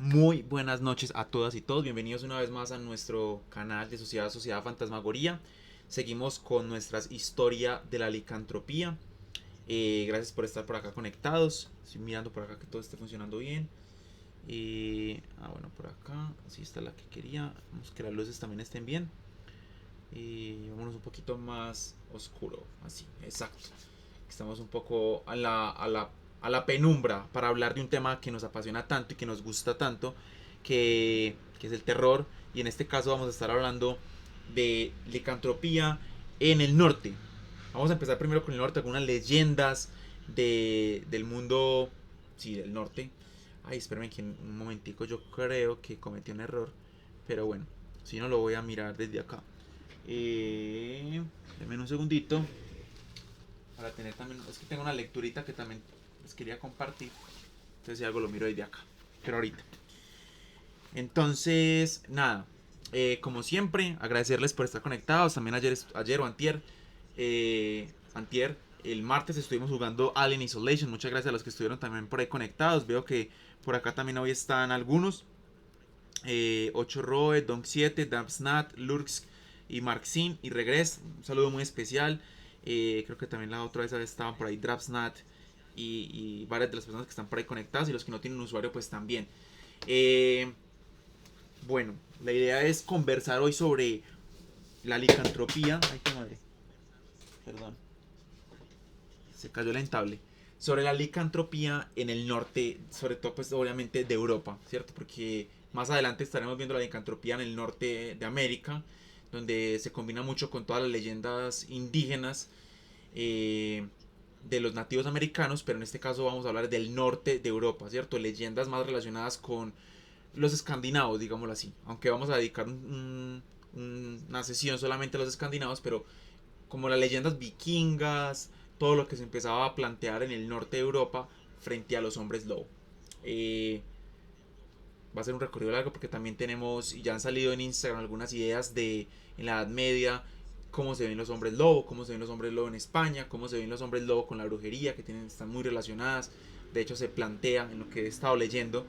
Muy buenas noches a todas y todos, bienvenidos una vez más a nuestro canal de Sociedad Fantasmagoría. Seguimos con nuestra historia de la licantropía. Gracias por estar por acá conectados. Estoy mirando por acá que todo esté funcionando bien. Bueno, por acá, así está la que quería. Vamos que las luces también estén bien. Vámonos un poquito más oscuro, así, exacto. Estamos un poco a la penumbra para hablar de un tema que nos apasiona tanto y que nos gusta tanto, que es el terror. Y en este caso vamos a estar hablando de licantropía en el norte. Vamos a empezar primero con el norte, algunas leyendas del mundo, sí, del norte. Ay, espérenme que un momentico, yo creo que cometí un error, pero bueno, si no lo voy a mirar desde acá. Denme un segundito para tener también, es que tengo una lecturita que también les quería compartir, entonces si algo lo miro desde acá, pero ahorita. Entonces, nada, como siempre, agradecerles por estar conectados. También ayer o antier, el martes estuvimos jugando Alien Isolation. Muchas gracias a los que estuvieron también por ahí conectados. Veo que por acá también hoy están algunos. 8 Roe, Donk 7, Dampsnat, Lurks y Marxin y Regress. Un saludo muy especial. Creo que también la otra vez estaban por ahí Drapsnat y varias de las personas que están por ahí conectadas y los que no tienen usuario pues también. Eh, bueno, la idea es conversar hoy sobre la licantropía. Ay, qué madre. Perdón. Se cayó la entable. Sobre la licantropía en el norte, sobre todo pues obviamente de Europa, ¿cierto? Porque más adelante estaremos viendo la licantropía en el norte de América, donde se combina mucho con todas las leyendas indígenas de los nativos americanos, pero en este caso vamos a hablar del norte de Europa, ¿cierto? Leyendas más relacionadas con los escandinavos, digámoslo así. Aunque vamos a dedicar una sesión solamente a los escandinavos, pero como las leyendas vikingas, todo lo que se empezaba a plantear en el norte de Europa frente a los hombres lobo. Eh, Va a ser un recorrido largo porque también tenemos, y ya han salido en Instagram algunas ideas de en la Edad Media, cómo se ven los hombres lobo, cómo se ven los hombres lobo en España, cómo se ven los hombres lobo con la brujería, que están muy relacionadas. De hecho, se plantea en lo que he estado leyendo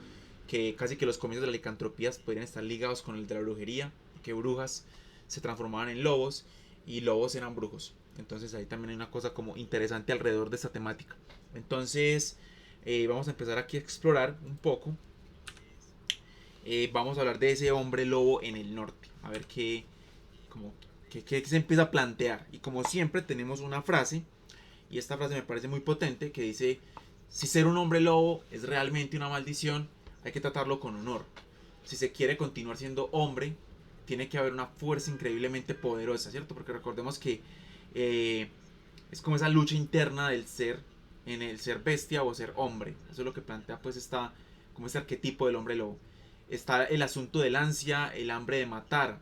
que casi que los comienzos de la licantropía podrían estar ligados con el de la brujería, que brujas se transformaban en lobos y lobos eran brujos. Entonces ahí también hay una cosa como interesante alrededor de esta temática. Entonces vamos a empezar aquí a explorar un poco. Vamos a hablar de ese hombre lobo en el norte. A ver como, qué se empieza a plantear. Y como siempre tenemos una frase, y esta frase me parece muy potente, que dice, si ser un hombre lobo es realmente una maldición, hay que tratarlo con honor. Si se quiere continuar siendo hombre, tiene que haber una fuerza increíblemente poderosa, ¿cierto? Porque recordemos que eh, es como esa lucha interna del ser, en el ser bestia o ser hombre. Eso es lo que plantea pues como este arquetipo del hombre lobo. Está el asunto del ansia, el hambre de matar.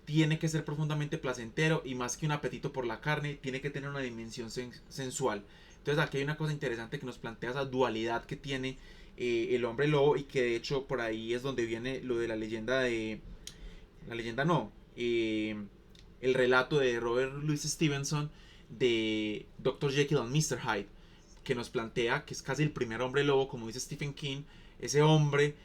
Tiene que ser profundamente placentero y más que un apetito por la carne, tiene que tener una dimensión sensual. Entonces aquí hay una cosa interesante que nos plantea esa dualidad que tiene el hombre lobo y que de hecho por ahí es donde viene lo de la leyenda de... La leyenda no. El relato de Robert Louis Stevenson de Dr. Jekyll and Mr. Hyde, que nos plantea que es casi el primer hombre lobo, como dice Stephen King, ese hombre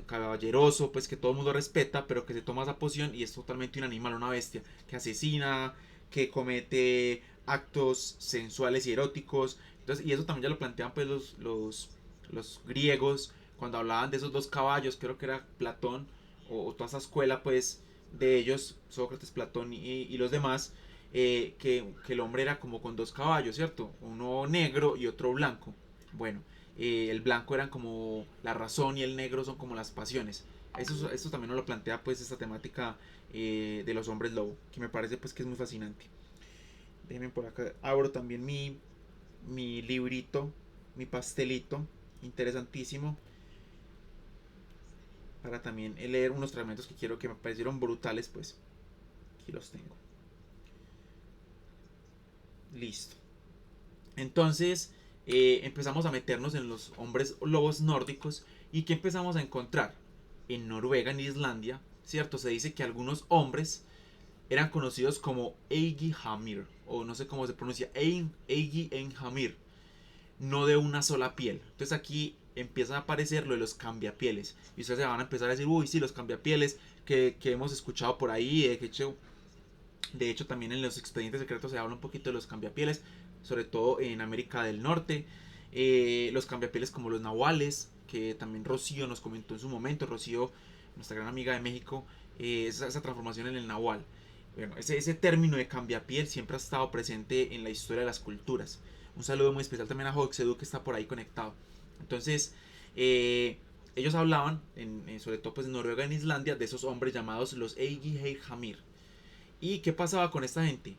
caballeroso, pues que todo el mundo respeta, pero que se toma esa poción y es totalmente un animal, una bestia, que asesina, que comete actos sensuales y eróticos. Entonces, y eso también ya lo plantean pues los griegos cuando hablaban de esos dos caballos, creo que era Platón o toda esa escuela pues de ellos, Sócrates, Platón y los demás, que el hombre era como con dos caballos, ¿cierto? Uno negro y otro blanco. Bueno, el blanco eran como la razón y el negro son como las pasiones. Esto también nos lo plantea pues esta temática de los hombres lobo, que me parece pues que es muy fascinante. Déjenme por acá, abro también mi librito, mi pastelito, interesantísimo, para también leer unos fragmentos que quiero que me parecieron brutales, pues aquí los tengo. Listo. Entonces empezamos a meternos en los hombres lobos nórdicos. ¿Y qué empezamos a encontrar? En Noruega, en Islandia, ¿cierto? Se dice que algunos hombres eran conocidos como Eigi Hamir, o no sé cómo se pronuncia, Eigi en Hamir, no de una sola piel. Entonces aquí empieza a aparecer lo de los cambiapieles. Y ustedes se van a empezar a decir, uy, sí, los cambiapieles que hemos escuchado por ahí. De hecho, también en los expedientes secretos se habla un poquito de los cambiapieles, sobre todo en América del Norte. Los cambiapieles como los nahuales, que también Rocío nos comentó en su momento. Rocío, nuestra gran amiga de México, esa transformación en el nahual. Bueno, ese término de cambiapiel siempre ha estado presente en la historia de las culturas. Un saludo muy especial también a Hoxedu, que está por ahí conectado. Entonces, ellos hablaban, sobre todo pues en Noruega y en Islandia, de esos hombres llamados los Eigi Hamir. ¿Y qué pasaba con esta gente?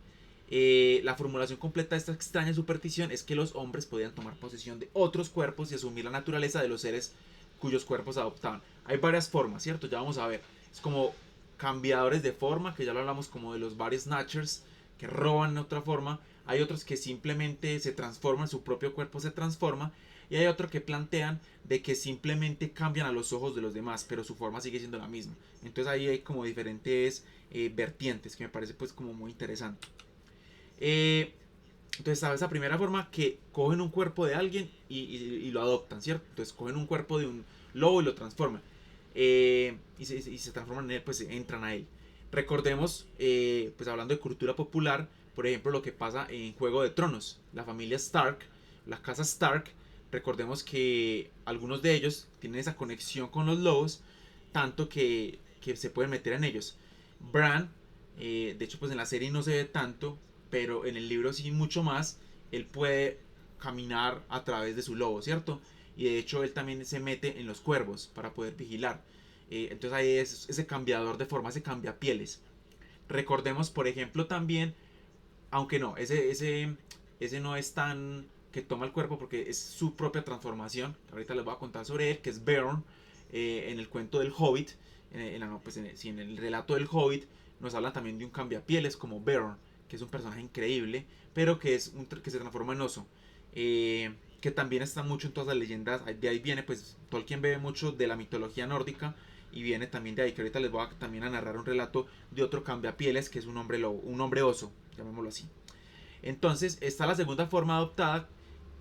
La formulación completa de esta extraña superstición es que los hombres podían tomar posesión de otros cuerpos y asumir la naturaleza de los seres cuyos cuerpos adoptaban. Hay varias formas, ¿cierto? Ya vamos a ver. Es como cambiadores de forma, que ya lo hablamos como de los body snatchers, que roban en otra forma. Hay otros que simplemente se transforman, su propio cuerpo se transforma. Y hay otros que plantean de que simplemente cambian a los ojos de los demás, pero su forma sigue siendo la misma. Entonces ahí hay como diferentes vertientes, que me parece pues como muy interesante. Entonces estaba esa primera forma, que cogen un cuerpo de alguien y lo adoptan, ¿cierto? Entonces cogen un cuerpo de un lobo y lo transforman. Y se transforman en él, pues entran a él. Recordemos, pues hablando de cultura popular, por ejemplo, lo que pasa en Juego de Tronos. La familia Stark, la casa Stark, recordemos que algunos de ellos tienen esa conexión con los lobos, tanto que se pueden meter en ellos. Bran, de hecho, pues en la serie no se ve tanto, pero en el libro sí mucho más. Él puede caminar a través de su lobo, ¿cierto? Y de hecho él también se mete en los cuervos para poder vigilar. Entonces ahí es ese cambiador de forma, ese cambia pieles. Recordemos, por ejemplo, también, aunque no, ese no es tan que toma el cuerpo porque es su propia transformación. Ahorita les voy a contar sobre él, que es Beorn, en el cuento del Hobbit. En el relato del Hobbit nos hablan también de un cambiapieles como Beorn, que es un personaje increíble, pero que que se transforma en oso. Que también está mucho en todas las leyendas. De ahí viene, pues Tolkien bebe mucho de la mitología nórdica y viene también de ahí, que ahorita les voy a también a narrar un relato de otro cambiapieles, que es un hombre lobo, un hombre oso, llamémoslo así. Entonces está la segunda forma adoptada,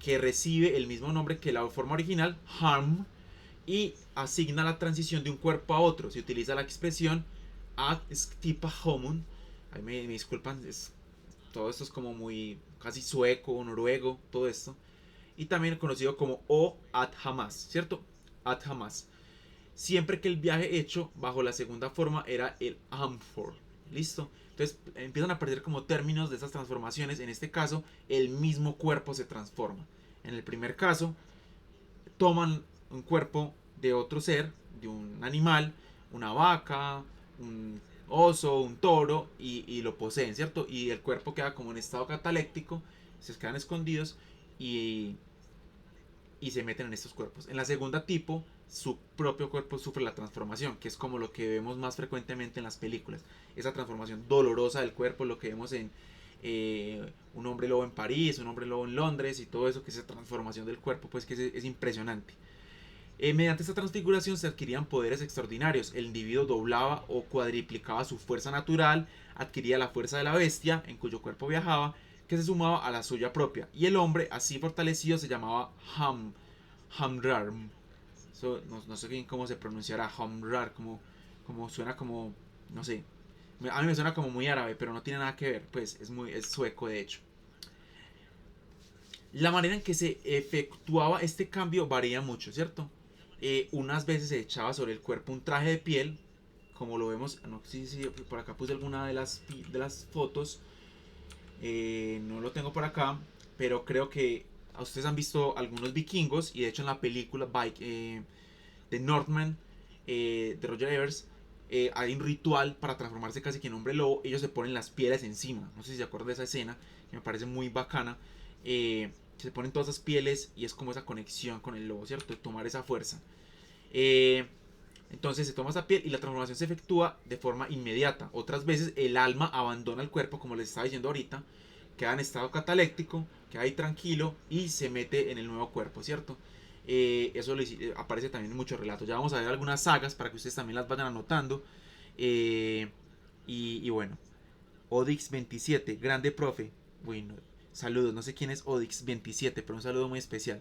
que recibe el mismo nombre que la forma original, Harm, y asigna la transición de un cuerpo a otro. Se utiliza la expresión ad stipa homun. Ahí me disculpan, todo esto es como muy casi sueco, noruego, todo esto. Y también conocido como o ad hamas, ¿cierto? Ad hamas. Siempre que el viaje hecho bajo la segunda forma era el amphor. ¿Listo? Entonces empiezan a perder como términos de esas transformaciones. En este caso, el mismo cuerpo se transforma. En el primer caso, toman un cuerpo de otro ser, de un animal, una vaca, un oso, un toro, y lo poseen, ¿cierto? Y el cuerpo queda como en estado cataléctico, se quedan escondidos y, y se meten en estos cuerpos. En la segunda tipo, su propio cuerpo sufre la transformación, que es como lo que vemos más frecuentemente en las películas. Esa transformación dolorosa del cuerpo, lo que vemos en un hombre lobo en París, un hombre lobo en Londres y todo eso, que es esa transformación del cuerpo, pues que es impresionante. Mediante esta transfiguración se adquirían poderes extraordinarios. El individuo doblaba o cuadriplicaba su fuerza natural, adquiría la fuerza de la bestia en cuyo cuerpo viajaba, que se sumaba a la suya propia. Y el hombre así fortalecido se llamaba Hamrar. No sé bien cómo se pronunciará Hamrar, como suena como, no sé. A mí me suena como muy árabe, pero no tiene nada que ver, pues es sueco de hecho. La manera en que se efectuaba este cambio varía mucho, ¿cierto? Unas veces se echaba sobre el cuerpo un traje de piel, como lo vemos, no sé si por acá puse alguna de las fotos, no lo tengo por acá, pero creo que ustedes han visto algunos vikingos, y de hecho en la película The Northman de Roger Evers, hay un ritual para transformarse casi que en hombre lobo. Ellos se ponen las pieles encima. No sé si se acuerdan de esa escena, que me parece muy bacana. Se ponen todas esas pieles y es como esa conexión con el lobo, ¿cierto? Tomar esa fuerza. Eh, entonces se toma esa piel y la transformación se efectúa de forma inmediata. Otras veces el alma abandona el cuerpo, como les estaba diciendo ahorita, queda en estado cataléctico, queda ahí tranquilo y se mete en el nuevo cuerpo, ¿cierto? Eso aparece también en muchos relatos. Ya vamos a ver algunas sagas para que ustedes también las vayan anotando. Eh, y bueno, Odix 27, grande profe. Bueno, saludos, no sé quién es Odix 27, pero un saludo muy especial.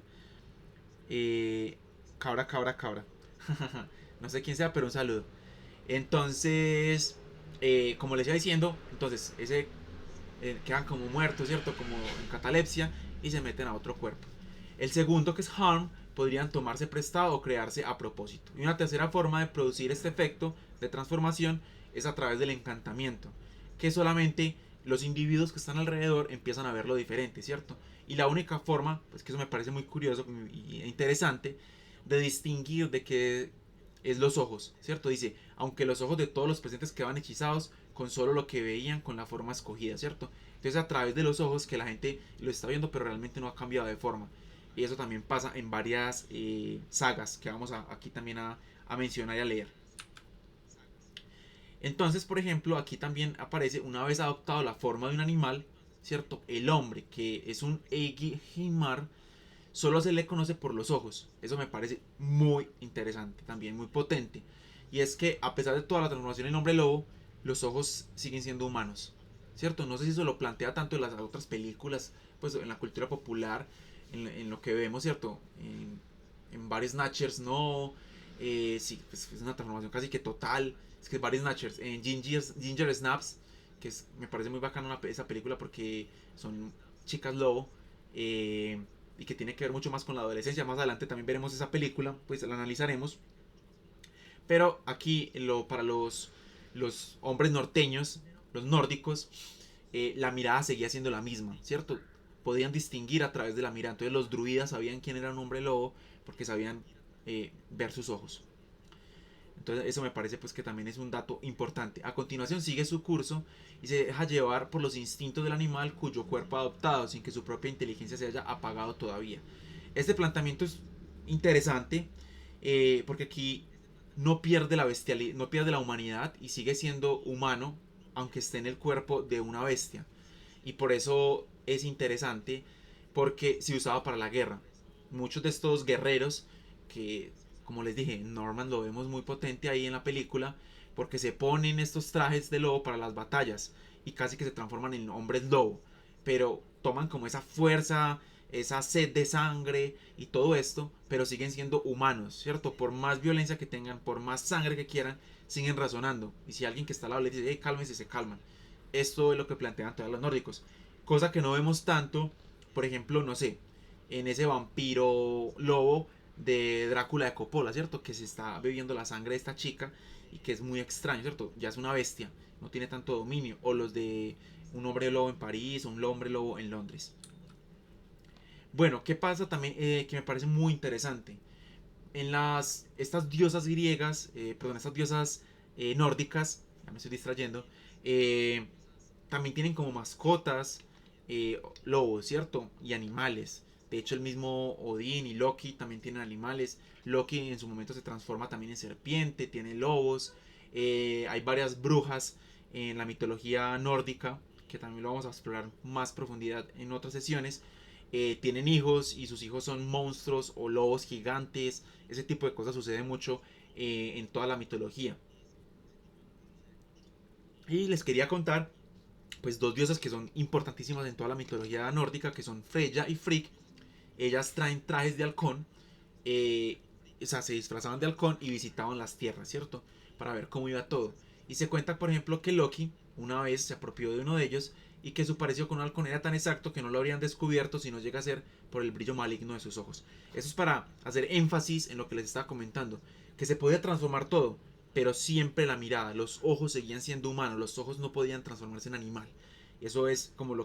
Cabra, cabra, cabra. No sé quién sea, pero un saludo. Entonces, como les iba diciendo, entonces ese quedan como muertos, ¿cierto? Como en catalepsia y se meten a otro cuerpo. El segundo, que es harm, podrían tomarse prestado o crearse a propósito. Y una tercera forma de producir este efecto de transformación es a través del encantamiento, que solamente los individuos que están alrededor empiezan a verlo diferente, ¿cierto? Y la única forma, pues que eso me parece muy curioso e interesante, de distinguir de qué es los ojos, ¿cierto? Dice, aunque los ojos de todos los presentes quedaban hechizados con solo lo que veían con la forma escogida, ¿cierto? Entonces a través de los ojos que la gente lo está viendo, pero realmente no ha cambiado de forma. Y eso también pasa en varias sagas que vamos aquí también a mencionar y a leer. Entonces, por ejemplo, aquí también aparece, una vez adoptado la forma de un animal, ¿cierto? El hombre, que es un Himar, solo se le conoce por los ojos. Eso me parece muy interesante, también muy potente. Y es que a pesar de toda la transformación en hombre lobo, los ojos siguen siendo humanos, ¿cierto? No sé si eso lo plantea tanto en las otras películas, pues en la cultura popular, en lo que vemos, ¿cierto? En varios Snatchers, no. Sí, pues es una transformación casi que total. Es que varios Snatchers. En Ginger Snaps, que me parece muy bacana esa película porque son chicas lobo. Y que tiene que ver mucho más con la adolescencia. Más adelante también veremos esa película, pues la analizaremos. Pero aquí para los hombres norteños, los nórdicos, la mirada seguía siendo la misma, ¿cierto? Podían distinguir a través de la mirada. Entonces los druidas sabían quién era un hombre lobo porque sabían ver sus ojos. Entonces eso me parece pues que también es un dato importante. A continuación sigue su curso y se deja llevar por los instintos del animal cuyo cuerpo ha adoptado sin que su propia inteligencia se haya apagado todavía. Este planteamiento es interesante porque aquí no pierde la bestialidad, no pierde la humanidad y sigue siendo humano aunque esté en el cuerpo de una bestia. Y por eso es interesante porque se usaba para la guerra. Muchos de estos guerreros que, como les dije, Norman lo vemos muy potente ahí en la película porque se ponen estos trajes de lobo para las batallas y casi que se transforman en hombres lobo, pero toman como esa fuerza, esa sed de sangre y todo esto, pero siguen siendo humanos, ¿cierto? Por más violencia que tengan, por más sangre que quieran, siguen razonando. Y si alguien que está al lado le dice, hey, cálmense, se calman. Esto es lo que plantean todos los nórdicos. Cosa que no vemos tanto, por ejemplo, no sé, en ese vampiro lobo de Drácula de Coppola, ¿cierto? Que se está bebiendo la sangre de esta chica y que es muy extraño, ¿cierto? Ya es una bestia, no tiene tanto dominio. O los de un hombre lobo en París o un hombre lobo en Londres. Bueno, ¿qué pasa también? Que me parece muy interesante. En estas diosas griegas, perdón, estas diosas nórdicas, ya me estoy distrayendo, eh, también tienen como mascotas lobos, ¿cierto? Y animales. De hecho, el mismo Odín y Loki también tienen animales. Loki en su momento se transforma también en serpiente, tiene lobos. Hay varias brujas en la mitología nórdica, que también lo vamos a explorar más profundidad en otras sesiones. Tienen hijos y sus hijos son monstruos o lobos gigantes. Ese tipo de cosas sucede mucho en toda la mitología. Y les quería contar pues dos diosas que son importantísimas en toda la mitología nórdica, que son Freya y Frigg. Ellas traen trajes de halcón, eh, o sea, se disfrazaban de halcón y visitaban las tierras, ¿cierto? Para ver cómo iba todo. Y se cuenta, por ejemplo, que Loki una vez se apropió de uno de ellos y que su parecido con un halcón era tan exacto que no lo habrían descubierto si no llega a ser por el brillo maligno de sus ojos. Eso es para hacer énfasis en lo que les estaba comentando, que se podía transformar todo, pero siempre la mirada, los ojos seguían siendo humanos, los ojos no podían transformarse en animal. Eso es como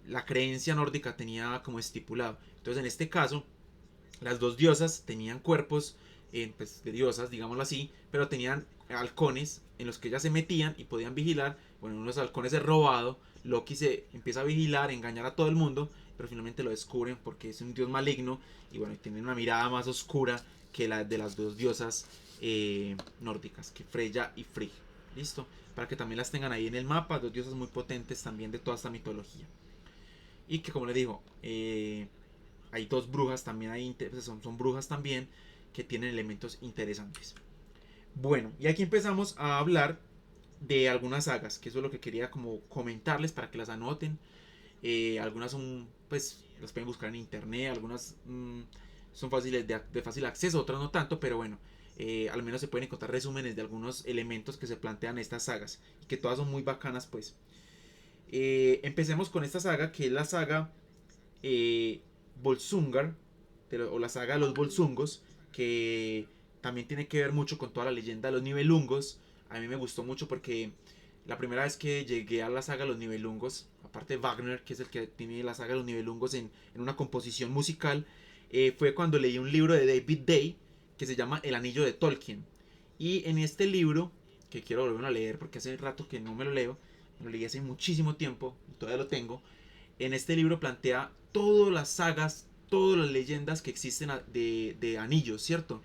la creencia nórdica tenía como estipulado. Entonces en este caso, las dos diosas tenían cuerpos pues, de diosas, digámoslo así, pero tenían halcones en los que ellas se metían y podían vigilar. Bueno, uno de los halcones es robado, Loki se empieza a vigilar, engañar a todo el mundo, pero finalmente lo descubren porque es un dios maligno y bueno, tiene una mirada más oscura que la de las dos diosas nórdicas, que Freya y Frigg. ¿Listo? Para que también las tengan ahí en el mapa, dos diosas muy potentes también de toda esta mitología. Y que como les digo, hay dos brujas también ahí, son brujas también que tienen elementos interesantes. Bueno, y aquí empezamos a hablar de algunas sagas, que eso es lo que quería como comentarles para que las anoten. Algunas son, pues, las pueden buscar en internet, algunas son fáciles de fácil acceso, otras no tanto, pero bueno, al menos se pueden encontrar resúmenes de algunos elementos que se plantean en estas sagas, y que todas son muy bacanas, pues. Empecemos con esta saga, que es la saga Volsungar, o la saga de los Volsungos, que también tiene que ver mucho con toda la leyenda de los Nibelungos. A mí me gustó mucho porque la primera vez que llegué a la saga de los Nibelungos, aparte de Wagner, que es el que tiene la saga de los Nibelungos en una composición musical, fue cuando leí un libro de David Day que se llama El Anillo de Tolkien. Y en este libro, que quiero volver a leer porque hace rato que no me lo leo, lo leí hace muchísimo tiempo, todavía lo tengo. En este libro plantea todas las sagas, todas las leyendas que existen de anillos, ¿cierto?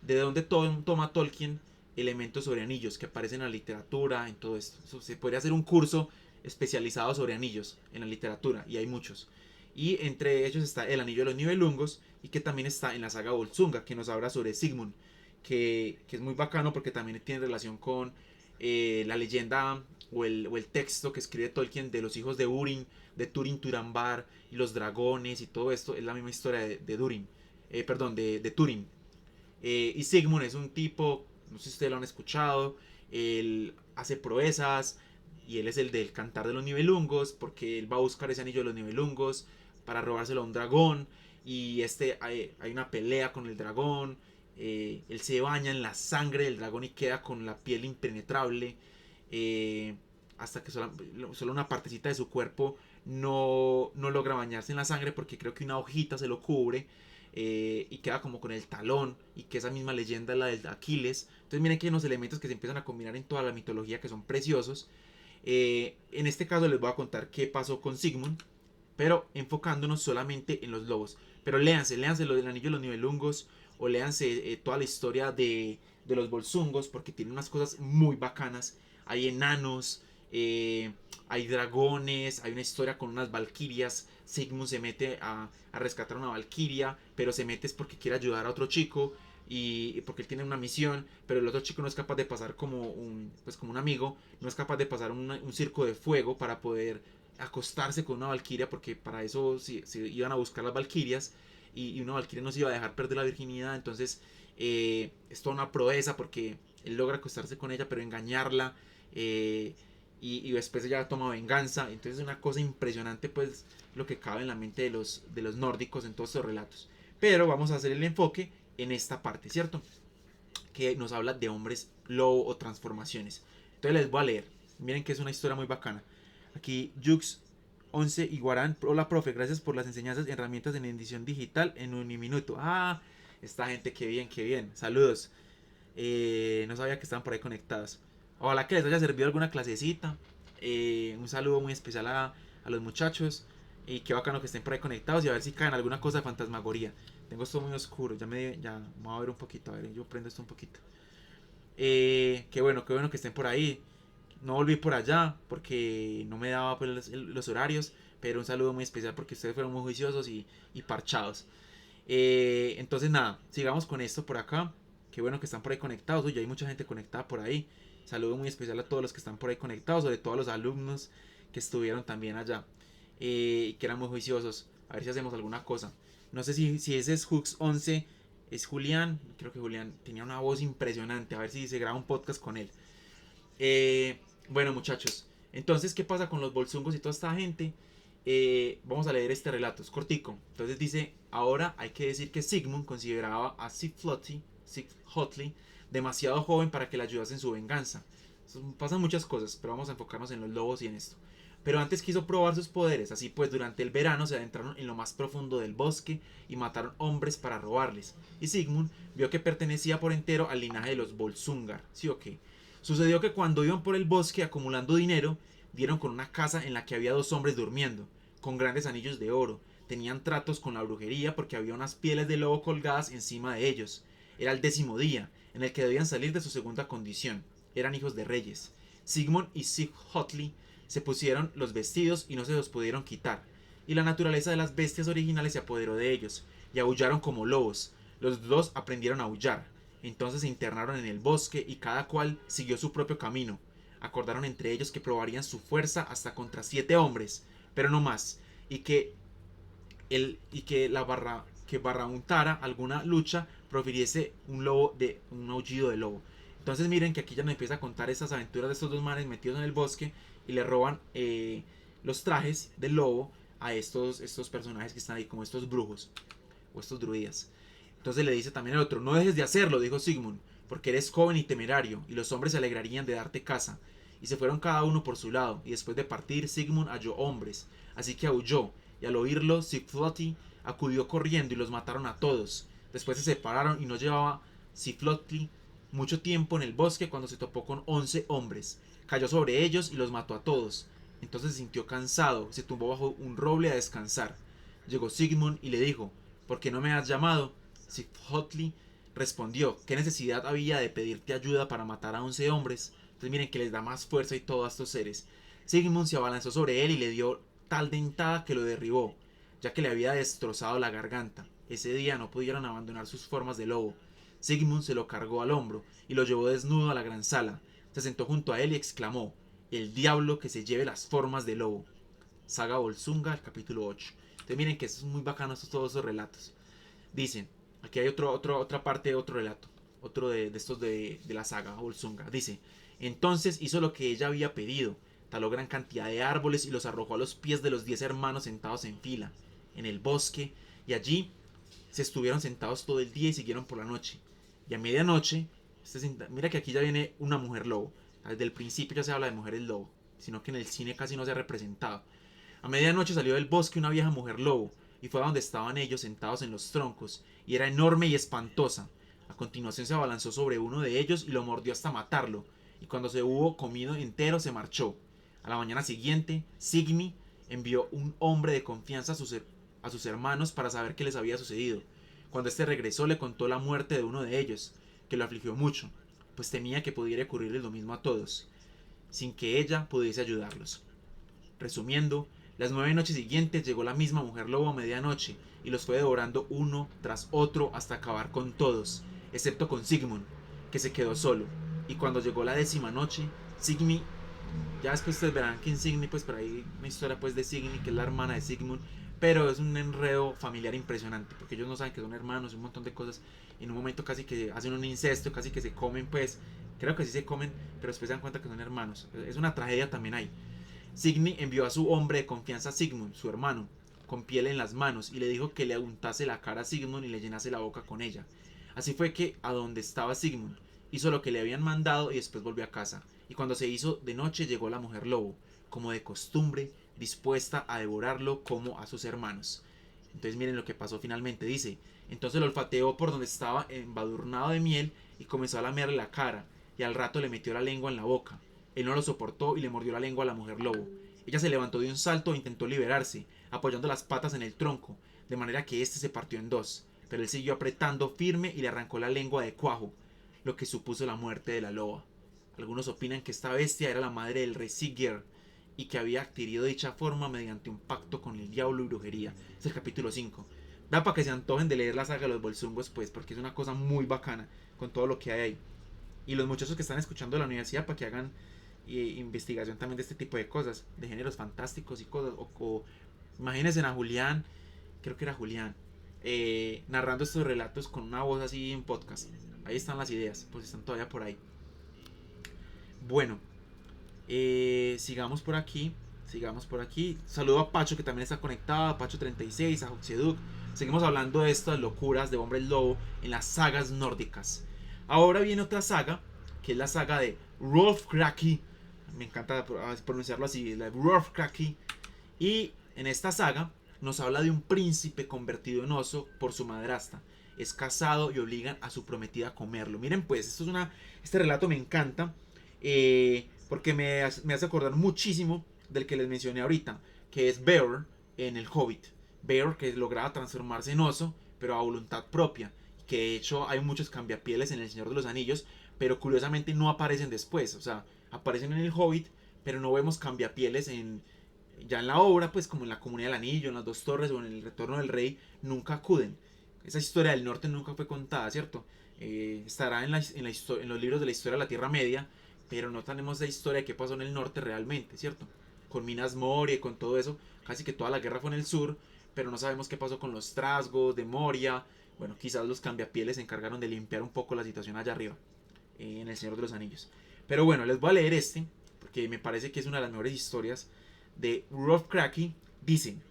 De dónde toma Tolkien elementos sobre anillos que aparecen en la literatura, en todo esto. Se podría hacer un curso especializado sobre anillos en la literatura, y hay muchos. Y entre ellos está el anillo de los Nibelungos, y que también está en la saga Volsunga, que nos habla sobre Sigmund, que es muy bacano porque también tiene relación con la leyenda o el texto que escribe Tolkien de los hijos de Urin, de Turin Turambar y los dragones y todo esto. Es la misma historia de Durin, perdón, de Turin. Y Sigmund es un tipo, no sé si ustedes lo han escuchado, él hace proezas y él es el del cantar de los Nibelungos, porque él va a buscar ese anillo de los Nibelungos para robárselo a un dragón. Y hay una pelea con el dragón. Él se baña en la sangre del dragón y queda con la piel impenetrable. Hasta que solo una partecita de su cuerpo no logra bañarse en la sangre porque creo que una hojita se lo cubre. Y queda como con el talón, y que esa misma leyenda es la del Aquiles. Entonces miren que hay unos elementos que se empiezan a combinar en toda la mitología que son preciosos. En este caso les voy a contar qué pasó con Sigmund, pero enfocándonos solamente en los lobos. Pero léanse lo del anillo de los Nibelungos, o léanse toda la historia de los Volsungos, porque tiene unas cosas muy bacanas. Hay enanos, hay dragones, hay una historia con unas valquirias. Sigmund se mete a rescatar a una valquiria, pero se mete es porque quiere ayudar a otro chico y porque él tiene una misión, pero el otro chico no es capaz de pasar como un amigo, no es capaz de pasar un circo de fuego para poder acostarse con una valquiria, porque para eso si iban a buscar las valquirias, y una valquiria no se iba a dejar perder la virginidad. Entonces es toda una proeza porque él logra acostarse con ella pero engañarla, y después ella toma venganza. Entonces es una cosa impresionante pues lo que cabe en la mente de los nórdicos en todos estos relatos. Pero vamos a hacer el enfoque en esta parte, ¿cierto? Que nos habla de hombres lobo o transformaciones. Entonces les voy a leer. Miren que es una historia muy bacana. Aquí Jux 11 Iguarán. Hola profe, gracias por las enseñanzas y herramientas en edición digital en un minuto. Ah, esta gente, qué bien, qué bien. Saludos. No sabía que estaban por ahí conectados. Ojalá que les haya servido alguna clasecita. Un saludo muy especial a los muchachos. Y qué bacano que estén por ahí conectados, y a ver si caen alguna cosa de fantasmagoría. Tengo esto muy oscuro, ya vamos a ver un poquito. A ver, yo prendo esto un poquito. Qué bueno que estén por ahí. No volví por allá porque no me daba pues, los horarios. Pero un saludo muy especial porque ustedes fueron muy juiciosos y parchados. Entonces nada, sigamos con esto por acá. Qué bueno que están por ahí conectados. Oye, hay mucha gente conectada por ahí. Saludo muy especial a todos los que están por ahí conectados, sobre todo a los alumnos que estuvieron también allá, que eran muy juiciosos. A ver si hacemos alguna cosa. No sé si ese es Hux 11, es Julián. Creo que Julián tenía una voz impresionante. A ver si se graba un podcast con él. Bueno, muchachos, entonces, ¿qué pasa con los bolsungos y toda esta gente? Vamos a leer este relato, es cortico. Entonces dice: ahora hay que decir que Sigmund consideraba a Sigflotli demasiado joven para que le ayudase en su venganza. Pasan muchas cosas, pero vamos a enfocarnos en los lobos y en esto. pero antes quiso probar sus poderes. Así pues, durante el verano se adentraron en lo más profundo del bosque y mataron hombres para robarles. Y Sigmund vio que pertenecía por entero al linaje de los Volsungar. ¿Sí o qué? Sucedió que cuando iban por el bosque acumulando dinero, dieron con una casa en la que había dos hombres durmiendo, con grandes anillos de oro. Tenían tratos con la brujería porque había unas pieles de lobo colgadas encima de ellos. Era el 10.º día, en el que debían salir de su segunda condición. Eran hijos de reyes. Sigmund y Sightli se pusieron los vestidos y no se los pudieron quitar, y la naturaleza de las bestias originales se apoderó de ellos, y aullaron como lobos. Los dos aprendieron a aullar. Entonces se internaron en el bosque y cada cual siguió su propio camino. Acordaron entre ellos que probarían su fuerza hasta contra 7 hombres, pero no más, y que barrauntara alguna lucha profiriese un aullido de lobo. Entonces miren que aquí ya nos empieza a contar estas aventuras de estos dos manes metidos en el bosque y le roban los trajes del lobo a estos personajes que están ahí, como estos brujos o estos druidas. Entonces le dice también el otro: no dejes de hacerlo, dijo Sigmund, porque eres joven y temerario, y los hombres se alegrarían de darte caza. Y se fueron cada uno por su lado, y después de partir Sigmund halló hombres, así que aulló, y al oírlo Sigfloti acudió corriendo y los mataron a todos. Después se separaron y no llevaba Sigfloti mucho tiempo en el bosque cuando se topó con 11 hombres. Cayó sobre ellos y los mató a todos. Entonces se sintió cansado, se tumbó bajo un roble a descansar. Llegó Sigmund y le dijo: ¿por qué no me has llamado? Sigfloti respondió: ¿qué necesidad había de pedirte ayuda para matar a 11 hombres? Entonces miren que les da más fuerza y todo a estos seres. Sigmund se abalanzó sobre él y le dio tal dentada que lo derribó, ya que le había destrozado la garganta. Ese día no pudieron abandonar sus formas de lobo. Sigmund se lo cargó al hombro y lo llevó desnudo a la gran sala. Se sentó junto a él y exclamó: el diablo que se lleve las formas de lobo. Saga Volsunga, capítulo 8. Entonces miren que eso es muy bacano, todos esos relatos. Dicen, aquí hay otra parte, otro relato, otro de estos de la saga Volsunga. Dice: entonces hizo lo que ella había pedido, taló gran cantidad de árboles y los arrojó a los pies de los 10 hermanos sentados en fila, en el bosque, y allí se estuvieron sentados todo el día y siguieron por la noche. Y a medianoche, mira que aquí ya viene una mujer lobo. Desde el principio ya se habla de mujeres lobo, sino que en el cine casi no se ha representado. A medianoche salió del bosque una vieja mujer lobo, y fue a donde estaban ellos sentados en los troncos, y era enorme y espantosa. A continuación se abalanzó sobre uno de ellos y lo mordió hasta matarlo, y cuando se hubo comido entero se marchó. A la mañana siguiente, Signy envió un hombre de confianza a sus hermanos para saber qué les había sucedido. Cuando este regresó le contó la muerte de uno de ellos, que lo afligió mucho, pues temía que pudiera ocurrirles lo mismo a todos, sin que ella pudiese ayudarlos. Resumiendo, las 9 noches siguientes llegó la misma mujer lobo a medianoche y los fue devorando uno tras otro hasta acabar con todos, excepto con Sigmund, que se quedó solo. Y cuando llegó la 10ª noche, Signy, ya después ustedes verán que en Signy, pues por ahí una historia pues de Signy, que es la hermana de Sigmund, pero es un enredo familiar impresionante, porque ellos no saben que son hermanos, un montón de cosas. En un momento casi que hacen un incesto, casi que se comen, pues, creo que sí se comen, pero después se dan cuenta que son hermanos. Es una tragedia también ahí. Signy envió a su hombre de confianza, Sigmund, su hermano, con piel en las manos, y le dijo que le untase la cara a Sigmund y le llenase la boca con ella. Así fue que, a donde estaba Sigmund, hizo lo que le habían mandado y después volvió a casa. Y cuando se hizo de noche llegó la mujer lobo, como de costumbre, dispuesta a devorarlo como a sus hermanos. Entonces miren lo que pasó finalmente. Dice: entonces lo olfateó por donde estaba embadurnado de miel y comenzó a lamerle la cara, y al rato le metió la lengua en la boca. Él no lo soportó y le mordió la lengua a la mujer lobo. Ella se levantó de un salto e intentó liberarse, apoyando las patas en el tronco, de manera que éste se partió en dos, pero él siguió apretando firme y le arrancó la lengua de cuajo, lo que supuso la muerte de la loba. Algunos opinan que esta bestia era la madre del rey Siggeir y que había adquirido dicha forma mediante un pacto con el diablo y brujería. Es el capítulo 5. Vean, para que se antojen de leer la saga de los Volsungos, pues, porque es una cosa muy bacana con todo lo que hay ahí. Y los muchachos que están escuchando de la universidad, para que hagan investigación también de este tipo de cosas, de géneros fantásticos y cosas. O imagínense a Julián, creo que era Julián, narrando estos relatos con una voz así en podcast. Ahí están las ideas, pues están todavía por ahí. Bueno, sigamos por aquí. Saludo a Pacho, que también está conectado, a Pacho36, a Hoxeduk. Seguimos hablando de estas locuras de hombres lobo en las sagas nórdicas. Ahora viene otra saga, que es la saga de Rolf Kraki. me encanta pronunciarlo así, la Hrofkraki. Y en esta saga nos habla de un príncipe convertido en oso por su madrastra. Es casado y obligan a su prometida a comerlo. Miren pues, este relato me encanta porque me hace acordar muchísimo del que les mencioné ahorita, que es Beor en el Hobbit. Beor que lograba transformarse en oso, pero a voluntad propia. Que de hecho hay muchos cambiapieles en El Señor de los Anillos, pero curiosamente no aparecen después. O sea, aparecen en el Hobbit, pero no vemos cambiapieles ya en la obra, pues como en la Comunidad del Anillo, en las Dos Torres o en el Retorno del Rey, nunca acuden. Esa historia del norte nunca fue contada, ¿cierto? Estará en los libros de la historia de la Tierra Media, pero no tenemos la historia de qué pasó en el norte realmente, ¿cierto? Con Minas Moria y con todo eso, casi que toda la guerra fue en el sur, pero no sabemos qué pasó con los trasgos de Moria. Bueno, quizás los cambiapieles se encargaron de limpiar un poco la situación allá arriba, en El Señor de los Anillos. Pero bueno, les voy a leer porque me parece que es una de las mejores historias de Hrofkraki. Dicen: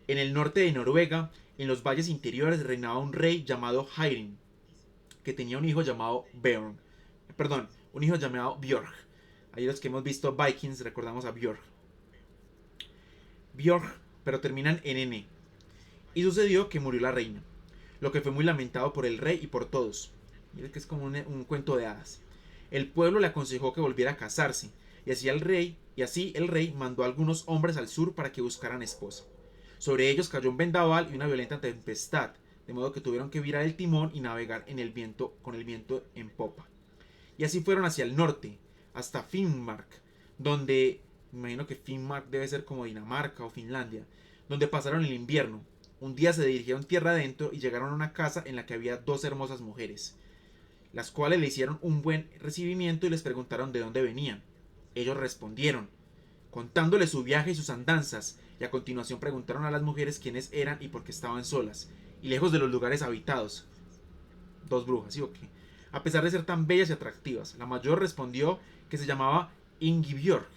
en el norte de Noruega, en los valles interiores, reinaba un rey llamado Hairin, que tenía un hijo llamado Beorn. Perdón, un hijo llamado Björk. Ahí los que hemos visto Vikings recordamos a Björk. Björk, pero terminan en N. Y sucedió que murió la reina, lo que fue muy lamentado por el rey y por todos. Miren que es como un cuento de hadas. El pueblo le aconsejó que volviera a casarse, y así el rey mandó a algunos hombres al sur para que buscaran esposa. Sobre ellos cayó un vendaval y una violenta tempestad, de modo que tuvieron que virar el timón y navegar con el viento en popa. Y así fueron hacia el norte, hasta Finnmark, donde, me imagino que Finnmark debe ser como Dinamarca o Finlandia, donde pasaron el invierno. Un día se dirigieron tierra adentro y llegaron a una casa en la que había dos hermosas mujeres, las cuales le hicieron un buen recibimiento y les preguntaron de dónde venían. Ellos respondieron, contándole su viaje y sus andanzas, y a continuación preguntaron a las mujeres quiénes eran y por qué estaban solas, y lejos de los lugares habitados. Dos brujas, ¿sí o qué? A pesar de ser tan bellas y atractivas, la mayor respondió que se llamaba Ingibjörg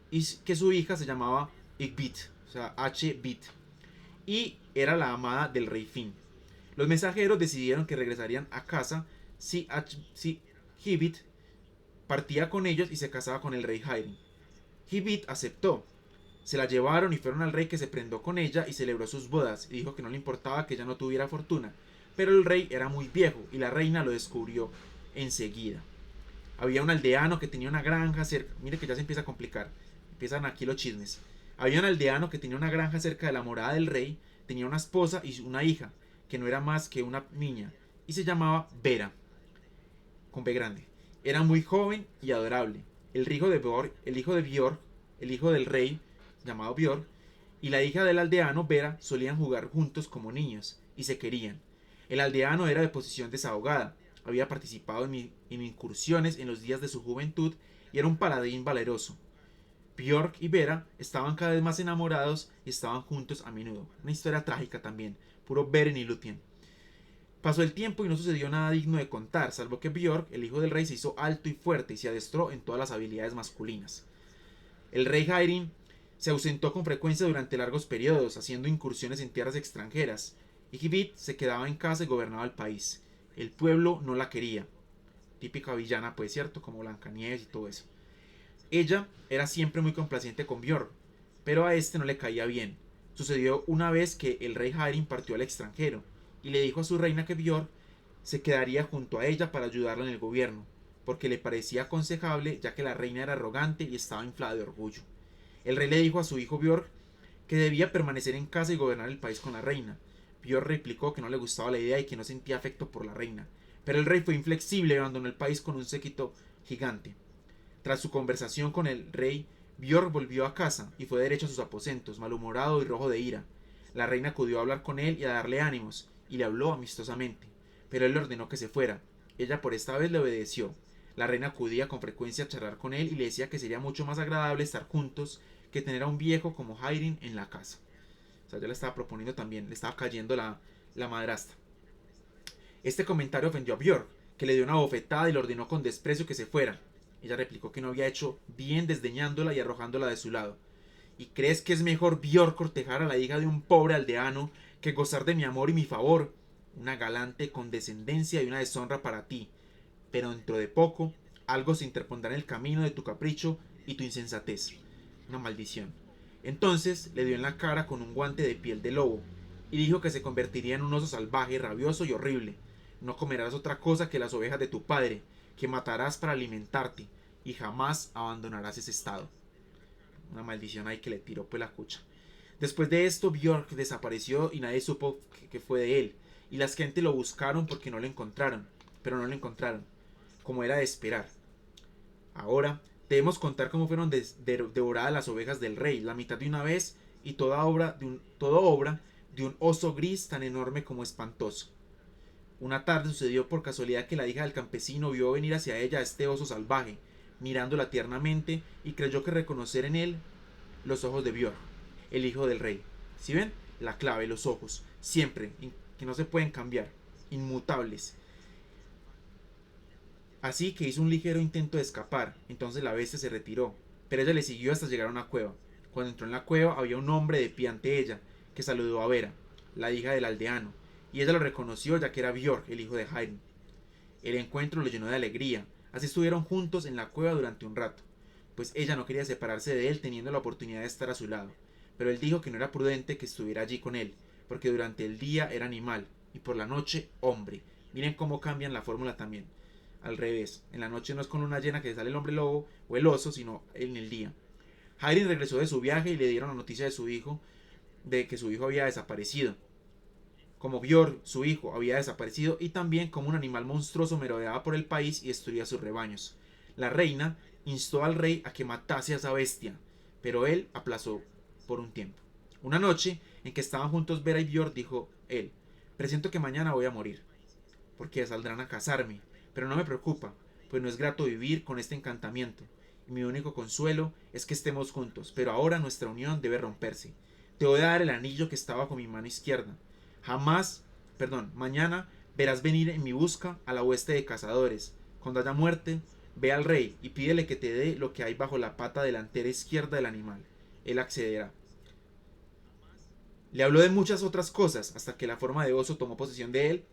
y que su hija se llamaba Igbit, o sea, H-Bit, y era la amada del rey Finn. Los mensajeros decidieron que regresarían a casa si Hibit partía con ellos y se casaba con el rey Hairin. Hibit aceptó. Se la llevaron y fueron al rey, que se prendó con ella y celebró sus bodas, y dijo que no le importaba que ella no tuviera fortuna, pero el rey era muy viejo y la reina lo descubrió enseguida. Había un aldeano que tenía una granja cerca. Mire que ya se empieza a complicar. Empiezan aquí los chismes. Había un aldeano que tenía una granja cerca de la morada del rey. Tenía una esposa y una hija, que no era más que una niña, y se llamaba Vera, con B grande. Era muy joven y adorable. El hijo de Björk, el hijo del rey, llamado Björk, y la hija del aldeano, Vera, solían jugar juntos como niños, y se querían. El aldeano era de posición desahogada, había participado en incursiones en los días de su juventud, y era un paladín valeroso. Björk y Vera estaban cada vez más enamorados y estaban juntos a menudo. Una historia trágica también, puro Beren y Lúthien. Pasó el tiempo y no sucedió nada digno de contar, salvo que Björk, el hijo del rey, se hizo alto y fuerte y se adestró en todas las habilidades masculinas. El rey Hairin se ausentó con frecuencia durante largos periodos, haciendo incursiones en tierras extranjeras, y Hibit se quedaba en casa y gobernaba el país. El pueblo no la quería. Típica villana, pues, cierto, como Blancanieves y todo eso. Ella era siempre muy complaciente con Björk, pero a este no le caía bien. Sucedió una vez que el rey Hairin partió al extranjero y le dijo a su reina que Björk se quedaría junto a ella para ayudarla en el gobierno, porque le parecía aconsejable, ya que la reina era arrogante y estaba inflada de orgullo. El rey le dijo a su hijo Björk que debía permanecer en casa y gobernar el país con la reina. Björk replicó que no le gustaba la idea y que no sentía afecto por la reina, pero el rey fue inflexible y abandonó el país con un séquito gigante. Tras su conversación con el rey, Björk volvió a casa y fue derecho a sus aposentos, malhumorado y rojo de ira. La reina acudió a hablar con él y a darle ánimos, y le habló amistosamente, pero él le ordenó que se fuera. Ella por esta vez le obedeció. La reina acudía con frecuencia a charlar con él y le decía que sería mucho más agradable estar juntos que tener a un viejo como Hairin en la casa. O sea, ya le estaba proponiendo también, le estaba cayendo la madrastra. Este comentario ofendió a Björk, que le dio una bofetada y le ordenó con desprecio que se fuera. Ella replicó que no había hecho bien desdeñándola y arrojándola de su lado. ¿Y crees que es mejor Björk cortejar a la hija de un pobre aldeano que gozar de mi amor y mi favor? Una galante condescendencia y una deshonra para ti. Pero dentro de poco, algo se interpondrá en el camino de tu capricho y tu insensatez. Una maldición. Entonces le dio en la cara con un guante de piel de lobo y dijo que se convertiría en un oso salvaje, rabioso y horrible. No comerás otra cosa que las ovejas de tu padre, que matarás para alimentarte y jamás abandonarás ese estado. Una maldición ahí que le tiró pues la cucha. Después de esto, Björk desapareció y nadie supo que fue de él. Y las gente lo buscaron porque no lo encontraron, pero no lo encontraron, como era de esperar. Ahora debemos contar cómo fueron devoradas las ovejas del rey, la mitad de una vez y toda obra de un oso gris tan enorme como espantoso. Una tarde sucedió por casualidad que la hija del campesino vio venir hacia ella a este oso salvaje, mirándola tiernamente y creyó que reconocer en él los ojos de Björk, el hijo del rey. ¿Sí ven? La clave, los ojos, siempre, que no se pueden cambiar, inmutables. Así que hizo un ligero intento de escapar, entonces la bestia se retiró, pero ella le siguió hasta llegar a una cueva. Cuando entró en la cueva había un hombre de pie ante ella, que saludó a Vera, la hija del aldeano, y ella lo reconoció ya que era Björk, el hijo de Jaime. El encuentro lo llenó de alegría, así estuvieron juntos en la cueva durante un rato, pues ella no quería separarse de él teniendo la oportunidad de estar a su lado, pero él dijo que no era prudente que estuviera allí con él, porque durante el día era animal, y por la noche hombre. Miren cómo cambian la fórmula también. Al revés, en la noche no es con luna llena que sale el hombre lobo o el oso, sino en el día. Hayrin regresó de su viaje y le dieron la noticia de su hijo, de que su hijo había desaparecido. Como Björk, su hijo, había desaparecido y también como un animal monstruoso merodeaba por el país y destruía sus rebaños. La reina instó al rey a que matase a esa bestia, pero él aplazó por un tiempo. Una noche en que estaban juntos Vera y Björk, dijo él: presiento que mañana voy a morir, porque saldrán a cazarme, pero no me preocupa, pues no es grato vivir con este encantamiento, y mi único consuelo es que estemos juntos, pero ahora nuestra unión debe romperse. Te voy a dar el anillo que está bajo mi mano izquierda. Mañana verás venir en mi busca a la hueste de cazadores. Cuando haya muerte, ve al rey y pídele que te dé lo que hay bajo la pata delantera izquierda del animal. Él accederá. Le habló de muchas otras cosas hasta que la forma de oso tomó posesión de él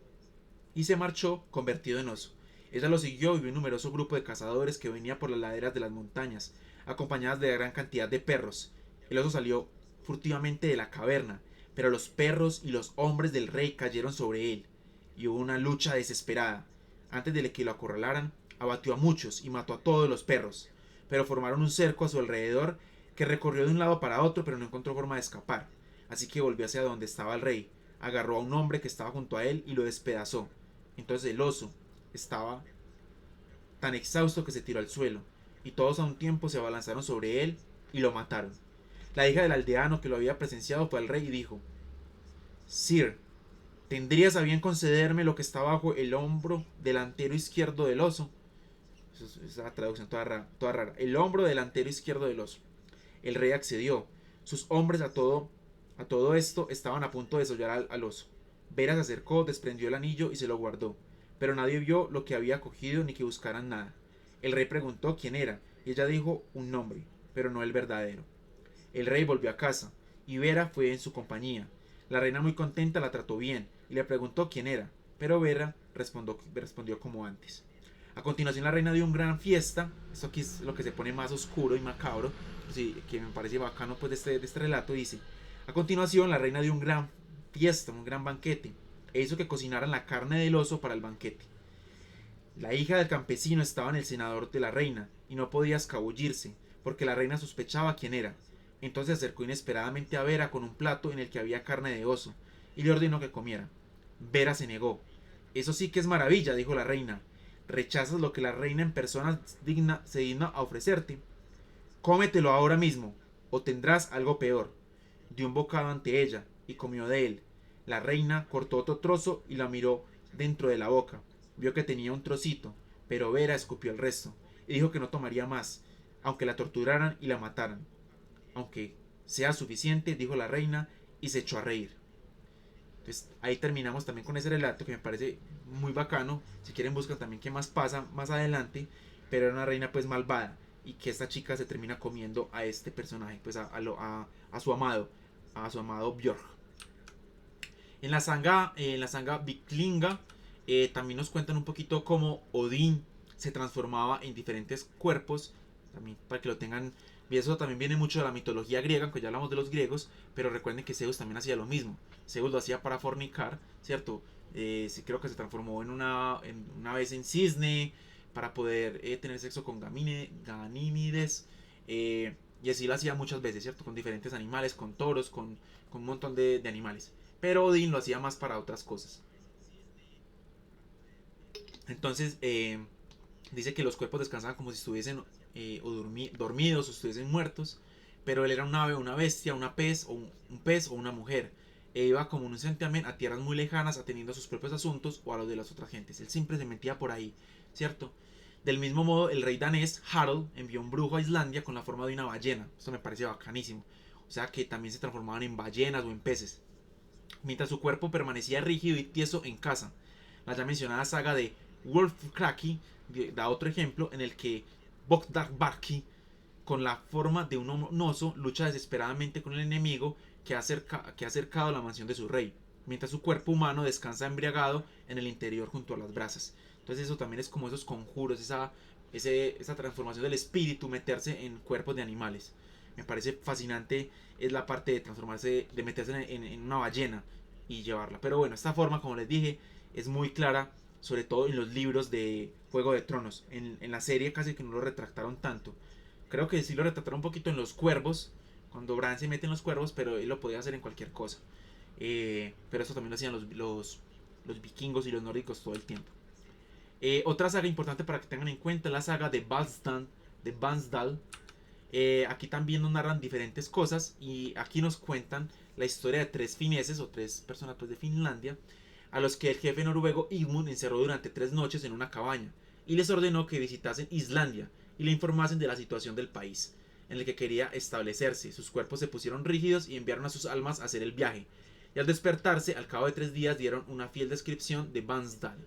y se marchó convertido en oso. Ella lo siguió y vio un numeroso grupo de cazadores que venía por las laderas de las montañas, acompañadas de gran cantidad de perros. El oso salió furtivamente de la caverna, pero los perros y los hombres del rey cayeron sobre él, y hubo una lucha desesperada. Antes de que lo acorralaran, abatió a muchos y mató a todos los perros, pero formaron un cerco a su alrededor que recorrió de un lado para otro, pero no encontró forma de escapar. Así que volvió hacia donde estaba el rey, agarró a un hombre que estaba junto a él y lo despedazó. Entonces el oso estaba tan exhausto que se tiró al suelo, y todos a un tiempo se abalanzaron sobre él y lo mataron. La hija del aldeano que lo había presenciado fue al rey y dijo: Sir, ¿tendrías a bien concederme lo que está bajo el hombro delantero izquierdo del oso? Esa es la traducción toda rara. El hombro delantero izquierdo del oso. El rey accedió. Sus hombres a todo esto estaban a punto de desollar al oso. Vera se acercó, desprendió el anillo y se lo guardó, pero nadie vio lo que había cogido ni que buscaran nada. El rey preguntó quién era, y ella dijo un nombre, pero no el verdadero. El rey volvió a casa, y Vera fue en su compañía. La reina, muy contenta, la trató bien, y le preguntó quién era, pero Vera respondió como antes. A continuación la reina dio una gran fiesta. Esto aquí es lo que se pone más oscuro y macabro, sí, que me parece bacano pues de este relato. Dice: a continuación la reina dio una gran fiesta, un gran banquete, e hizo que cocinaran la carne del oso para el banquete. La hija del campesino estaba en el cenador de la reina, y no podía escabullirse, porque la reina sospechaba quién era. Entonces se acercó inesperadamente a Vera con un plato en el que había carne de oso, y le ordenó que comiera. Vera se negó. Eso sí que es maravilla, dijo la reina. ¿Rechazas lo que la reina en persona se digna a ofrecerte? Cómetelo ahora mismo, o tendrás algo peor. Dio un bocado ante ella, y comió de él. La reina cortó otro trozo y la miró dentro de la boca. Vio que tenía un trocito, pero Vera escupió el resto, y dijo que no tomaría más, aunque la torturaran y la mataran. Aunque sea suficiente, dijo la reina, y se echó a reír. Entonces ahí terminamos también con ese relato que me parece muy bacano. Si quieren buscan también qué más pasa más adelante, pero era una reina pues malvada, y que esta chica se termina comiendo a este personaje, pues a su amado Björk. En la saga Viklinga también nos cuentan un poquito cómo Odín se transformaba en diferentes cuerpos también para que lo tengan. Y eso también viene mucho de la mitología griega, aunque ya hablamos de los griegos, pero recuerden que Zeus también hacía lo mismo. Zeus lo hacía para fornicar, ¿cierto? Sí, creo que se transformó en una vez en cisne para poder tener sexo con Ganímides. Y así lo hacía muchas veces, ¿cierto? Con diferentes animales, con toros, con un montón de animales. Pero Odín lo hacía más para otras cosas. Entonces, dice que los cuerpos descansaban como si estuviesen dormidos o estuviesen muertos, pero él era un ave, una bestia, una pez o un pez o una mujer. E iba como un sentimen a tierras muy lejanas atendiendo a sus propios asuntos o a los de las otras gentes. Él siempre se metía por ahí, ¿cierto? Del mismo modo, el rey danés Harald envió un brujo a Islandia con la forma de una ballena. Esto me parece bacanísimo. O sea que también se transformaban en ballenas o en peces. Mientras su cuerpo permanecía rígido y tieso en casa. La ya mencionada saga de Wolfkraki da otro ejemplo en el que Bogdar Barki, con la forma de un oso, lucha desesperadamente con el enemigo que ha acercado a la mansión de su rey, mientras su cuerpo humano descansa embriagado en el interior junto a las brasas. Entonces eso también es como esos conjuros, esa transformación del espíritu, meterse en cuerpos de animales. Me parece fascinante es la parte de transformarse, de meterse en una ballena y llevarla. Pero bueno, esta forma, como les dije, es muy clara, sobre todo en los libros de Juego de Tronos. En la serie casi que no lo retractaron tanto. Creo que sí lo retrataron un poquito en los cuervos, cuando Bran se mete en los cuervos, pero él lo podía hacer en cualquier cosa. Pero eso también lo hacían los vikingos y los nórdicos todo el tiempo. Otra saga importante para que tengan en cuenta es la saga de Bansdal. Aquí también nos narran diferentes cosas y aquí nos cuentan la historia de tres fineses o tres personas pues, de Finlandia a los que el jefe noruego Igmund encerró durante 3 noches en una cabaña y les ordenó que visitasen Islandia y le informasen de la situación del país en el que quería establecerse. Sus cuerpos se pusieron rígidos y enviaron a sus almas a hacer el viaje. Y al despertarse, al cabo de 3 días, dieron una fiel descripción de Bansdal,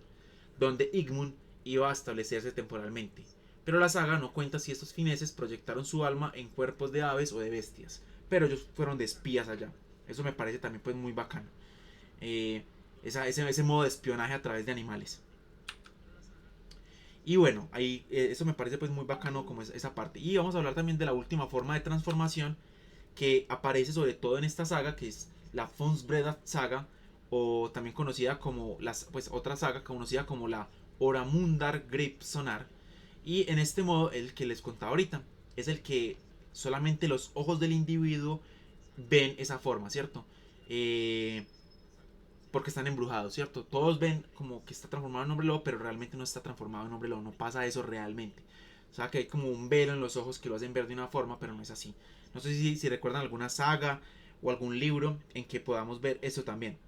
donde Igmund iba a establecerse temporalmente. Pero la saga no cuenta si estos fineses proyectaron su alma en cuerpos de aves o de bestias, pero ellos fueron de espías allá. Eso me parece también pues muy bacano. Ese modo de espionaje a través de animales. Y bueno, ahí eso me parece pues muy bacano como esa parte. Y vamos a hablar también de la última forma de transformación que aparece sobre todo en esta saga, que es la Fonsbreda saga, o también conocida como pues otra saga conocida como la Oramundar Grip Sonar. Y en este modo, el que les contaba ahorita, es el que solamente los ojos del individuo ven esa forma, ¿cierto? Porque están embrujados, ¿cierto? Todos ven como que está transformado en hombre lobo, pero realmente no está transformado en hombre lobo, no pasa eso realmente. O sea que hay como un velo en los ojos que lo hacen ver de una forma, pero no es así. No sé si recuerdan alguna saga o algún libro en que podamos ver eso también.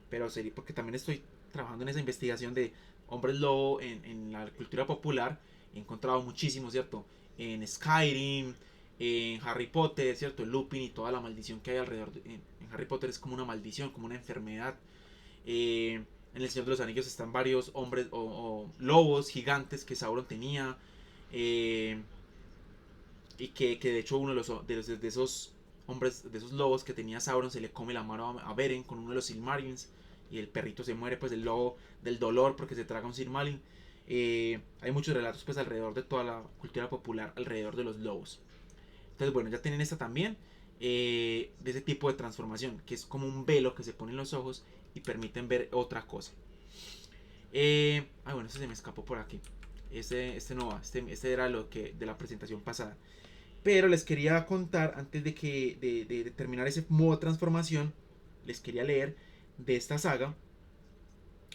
Pero sería porque también estoy trabajando en esa investigación de hombres lobo en la cultura popular. He encontrado muchísimo, ¿cierto? En Skyrim, en Harry Potter, ¿cierto? Lupin y toda la maldición que hay alrededor. En Harry Potter es como una maldición, como una enfermedad. En el Señor de los Anillos están varios hombres o lobos gigantes que Sauron tenía. Y que de hecho uno de esos hombres, de esos lobos que tenía Sauron, se le come la mano a Beren con uno de los Silmarils. Y el perrito se muere, pues el lobo del dolor porque se traga un Silmaril. Hay muchos relatos pues alrededor de toda la cultura popular, alrededor de los lobos. Entonces bueno, ya tienen esta también. De ese tipo de transformación, que es como un velo que se pone en los ojos y permiten ver otra cosa. Bueno, este se me escapó por aquí. Este no va, este era lo que de la presentación pasada. Pero les quería contar, antes de terminar ese modo de transformación, les quería leer de esta saga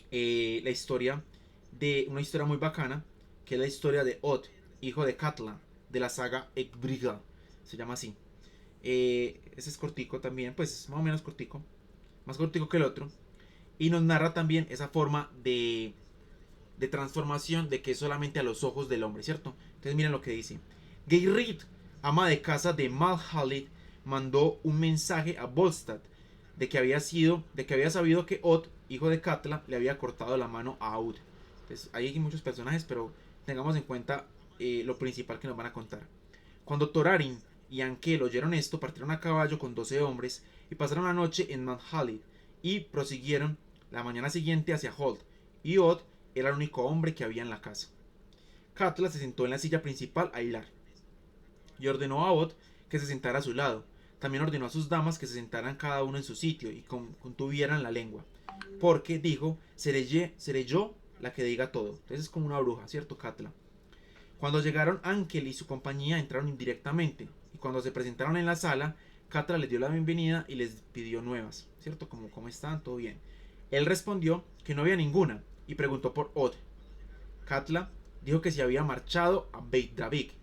la historia de una historia muy bacana, que es la historia de Odd, hijo de Katla, de la saga Ekbriga, se llama así. Ese es cortico también, pues más o menos cortico, más cortico que el otro. Y nos narra también esa forma de transformación de que es solamente a los ojos del hombre, ¿cierto? Entonces miren lo que dice. Geirrid, ama de casa de Malhalid, mandó un mensaje a Volstad de que había sabido que Odd, hijo de Katla, le había cortado la mano a Aud. Entonces hay muchos personajes, pero tengamos en cuenta lo principal que nos van a contar. Cuando Thorarin y Ankel oyeron esto, partieron a caballo con 12 hombres y pasaron la noche en Malhalid y prosiguieron la mañana siguiente hacia Holt. Y Odd era el único hombre que había en la casa. Katla se sentó en la silla principal a hilar. y ordenó a Od que se sentara a su lado. También ordenó a sus damas que se sentaran cada uno en su sitio y contuvieran la lengua. Porque, dijo, seré yo la que diga todo. Entonces es como una bruja, ¿cierto, Katla? Cuando llegaron, Ankel y su compañía entraron indirectamente. Y cuando se presentaron en la sala, Katla les dio la bienvenida y les pidió nuevas, ¿cierto? Como, ¿cómo están? ¿Todo bien? Él respondió que no había ninguna y preguntó por Od. Katla dijo que se había marchado a Beit Davik.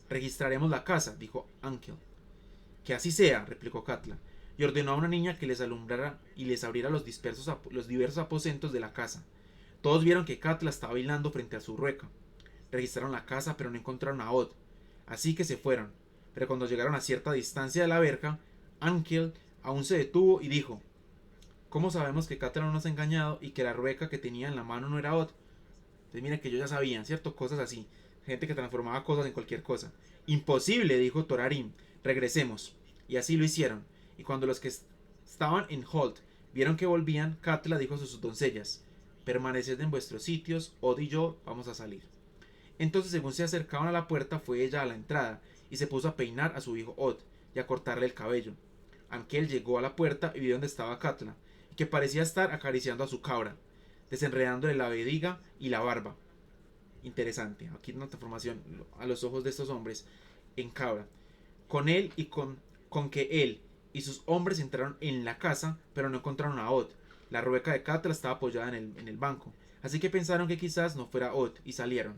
Registraremos la casa, dijo Ankel. Que así sea, replicó Katla, y ordenó a una niña que les alumbrara y les abriera los diversos aposentos de la casa. Todos vieron que Katla estaba bailando frente a su rueca. Registraron la casa, pero no encontraron a Od, así que se fueron. Pero cuando llegaron a cierta distancia de la verja, Ankel aún se detuvo y dijo: ¿Cómo sabemos que Katla no nos ha engañado y que la rueca que tenía en la mano no era Od? Entonces miren que ellos ya sabían, ¿cierto? Cosas así. Gente que transformaba cosas en cualquier cosa. Imposible, dijo Torarim. Regresemos. Y así lo hicieron. Y cuando los que estaban en Holt vieron que volvían, Katla dijo a sus doncellas: permaneced en vuestros sitios, Od y yo vamos a salir. Entonces, según se acercaban a la puerta, fue ella a la entrada y se puso a peinar a su hijo Od y a cortarle el cabello. Ankel llegó a la puerta y vio donde estaba Katla, y que parecía estar acariciando a su cabra, desenredándole la vediga y la barba. Interesante, aquí una transformación a los ojos de estos hombres en cabra. Con él y con que él y sus hombres entraron en la casa, pero no encontraron a Od. La rueca de Katla estaba apoyada en el banco, así que pensaron que quizás no fuera Od y salieron.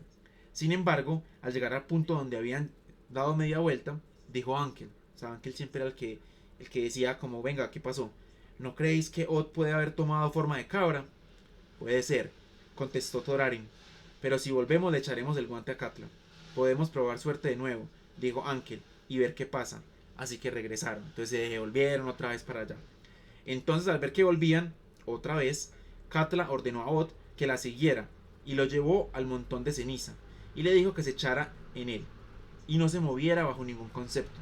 Sin embargo, al llegar al punto donde habían dado media vuelta, dijo Ankel. O sea, Ankel siempre era el que decía como, venga, ¿qué pasó? ¿No creéis que Od puede haber tomado forma de cabra? Puede ser, contestó Thorarin, pero si volvemos le echaremos el guante a Katla. Podemos probar suerte de nuevo, dijo Ankel, y ver qué pasa. Así que regresaron. Entonces se devolvieron otra vez para allá. Entonces, al ver que volvían otra vez, Katla ordenó a Od que la siguiera y lo llevó al montón de ceniza y le dijo que se echara en él y no se moviera bajo ningún concepto.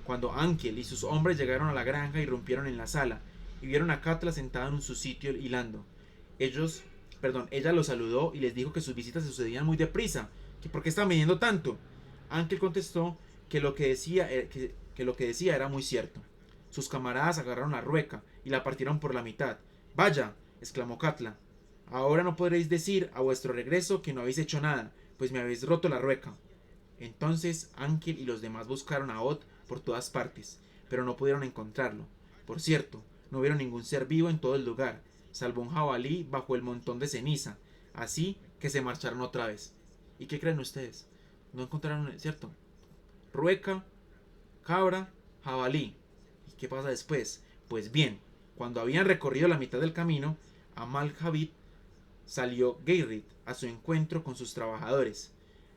Cuando Ankel y sus hombres llegaron a la granja, irrumpieron en la sala y vieron a Katla sentada en su sitio hilando. Ella los saludó y les dijo que sus visitas se sucedían muy deprisa, que por qué estaban viniendo tanto. Ankel contestó que lo que decía era muy cierto. Sus camaradas agarraron la rueca y la partieron por la mitad. Vaya, exclamó Katla, ahora no podréis decir a vuestro regreso que no habéis hecho nada, pues me habéis roto la rueca. Entonces Ankel y los demás buscaron a Od por todas partes, pero no pudieron encontrarlo. Por cierto, no vieron ningún ser vivo en todo el lugar, salvo un jabalí bajo el montón de ceniza, así que se marcharon otra vez. ¿Y qué creen ustedes? No encontraron, ¿cierto? Rueca, cabra, jabalí. ¿Y qué pasa después? Pues bien, cuando habían recorrido la mitad del camino, Amal Javid salió Geirit a su encuentro con sus trabajadores.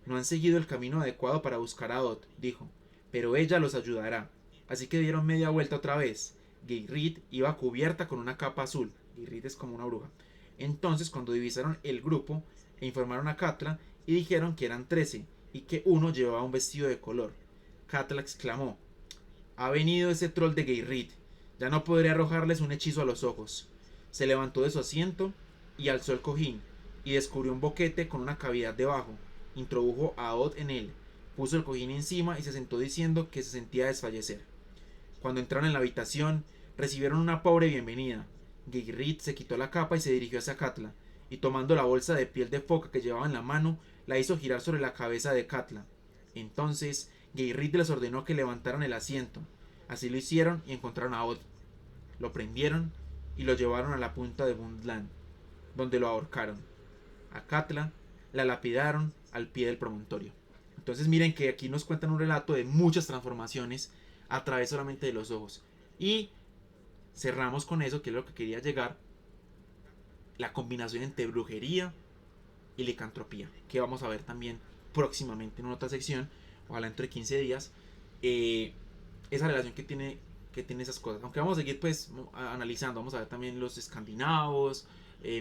No han seguido el camino adecuado para buscar a Od, dijo, pero ella los ayudará. Así que dieron media vuelta otra vez. Geirit iba cubierta con una capa azul. Geirit es como una bruja. Entonces, cuando divisaron el grupo, informaron a Katla y dijeron que eran 13 y que uno llevaba un vestido de color. Katla exclamó: ha venido ese troll de Geirit. Ya no podré arrojarles un hechizo a los ojos. Se levantó de su asiento y alzó el cojín y descubrió un boquete con una cavidad debajo. Introdujo a Od en él, puso el cojín encima y se sentó diciendo que se sentía desfallecer. Cuando entraron en la habitación, recibieron una pobre bienvenida. Geirit se quitó la capa y se dirigió hacia Katla, y tomando la bolsa de piel de foca que llevaba en la mano, la hizo girar sobre la cabeza de Katla. Entonces Geirit les ordenó que levantaran el asiento. Así lo hicieron y encontraron a Od. Lo prendieron y lo llevaron a la punta de Bundland, donde lo ahorcaron. A Katla la lapidaron al pie del promontorio. Entonces miren que aquí nos cuentan un relato de muchas transformaciones a través solamente de los ojos. Y cerramos con eso, que es lo que quería llegar, la combinación entre brujería y licantropía, que vamos a ver también próximamente en otra sección, ojalá dentro de 15 días, esa relación que tiene esas cosas. Aunque vamos a seguir pues analizando, vamos a ver también los escandinavos,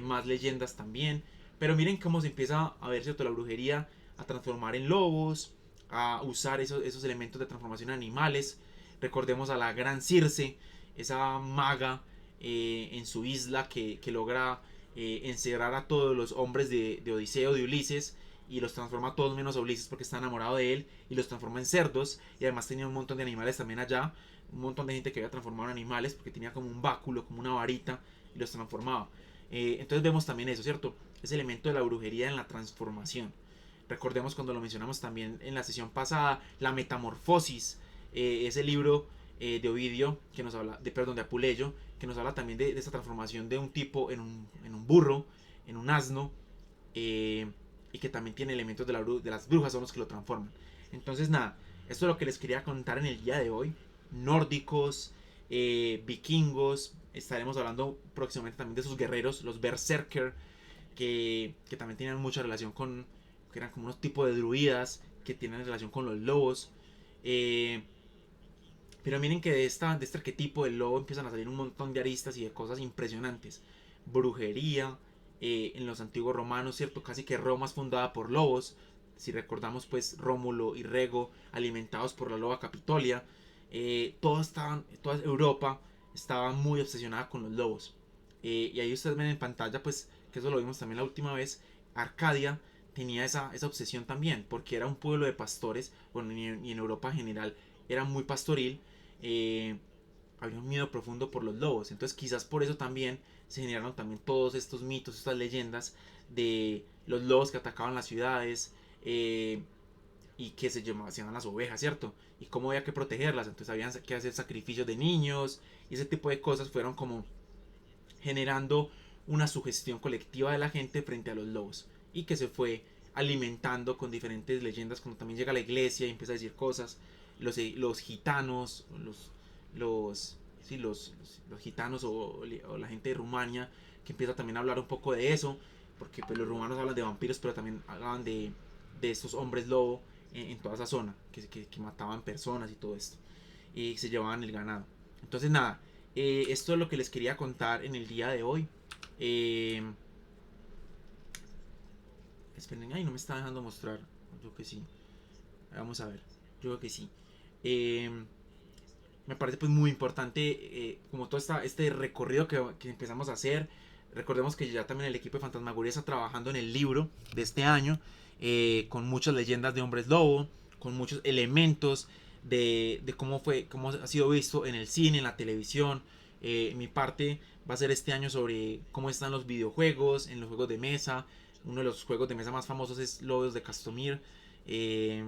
más leyendas también. Pero miren cómo se empieza a ver, ¿cierto?, la brujería a transformar en lobos, a usar esos elementos de transformación en animales. Recordemos a la gran Circe, esa maga en su isla que logra encerrar a todos los hombres de Odiseo, de Ulises, y los transforma a todos menos a Ulises porque está enamorado de él y los transforma en cerdos. Y además tenía un montón de animales también allá, un montón de gente que había transformado en animales porque tenía como un báculo, como una varita y los transformaba. Entonces vemos también eso, ¿cierto? Ese elemento de la brujería en la transformación. Recordemos cuando lo mencionamos también en la sesión pasada, la metamorfosis, ese libro de Ovidio, que nos habla, perdón, de Apuleyo, que nos habla también de esta transformación de un tipo en un burro, en un asno, y que también tiene elementos de las brujas, son los que lo transforman. Entonces nada, esto es lo que les quería contar en el día de hoy. Nórdicos, vikingos, estaremos hablando próximamente también de sus guerreros, los berserker, que también tenían mucha relación con, que eran como unos tipos de druidas, que tienen relación con los lobos. Eh, pero miren que de este arquetipo del lobo empiezan a salir un montón de aristas y de cosas impresionantes. Brujería, en los antiguos romanos, ¿cierto? Casi que Roma es fundada por lobos. Si recordamos, pues Rómulo y Rego, alimentados por la loba Capitolia. Toda Europa estaba muy obsesionada con los lobos. Y ahí ustedes ven en pantalla, pues, que eso lo vimos también la última vez. Arcadia tenía esa obsesión también, porque era un pueblo de pastores, bueno, y en Europa en general era muy pastoril. eh, Había un miedo profundo por los lobos. Entonces quizás por eso también se generaron también todos estos mitos, estas leyendas de los lobos que atacaban las ciudades, y que se llevaban las ovejas, ¿cierto? Y cómo había que protegerlas. Entonces habían que hacer sacrificios de niños y ese tipo de cosas fueron como generando una sugestión colectiva de la gente frente a los lobos y que se fue alimentando con diferentes leyendas cuando también llega a la iglesia y empieza a decir cosas. Los gitanos, los gitanos o la gente de Rumania que empieza también a hablar un poco de eso, porque pues, los rumanos hablan de vampiros, pero también hablaban de estos hombres lobo en toda esa zona, que mataban personas y todo esto, y se llevaban el ganado. Entonces nada, esto es lo que les quería contar en el día de hoy. Eh, Esperen, ay, no me está dejando mostrar. Yo que sí. Vamos a ver. Yo creo que sí. Eh, Me parece pues muy importante, como todo este recorrido que empezamos a hacer. Recordemos que ya también el equipo de Fantasmagoria está trabajando en el libro de este año, con muchas leyendas de hombres lobo, con muchos elementos de cómo ha sido visto en el cine, en la televisión. Mi parte va a ser este año sobre cómo están los videojuegos, en los juegos de mesa. Uno de los juegos de mesa más famosos es Lobos de Castamir. Eh,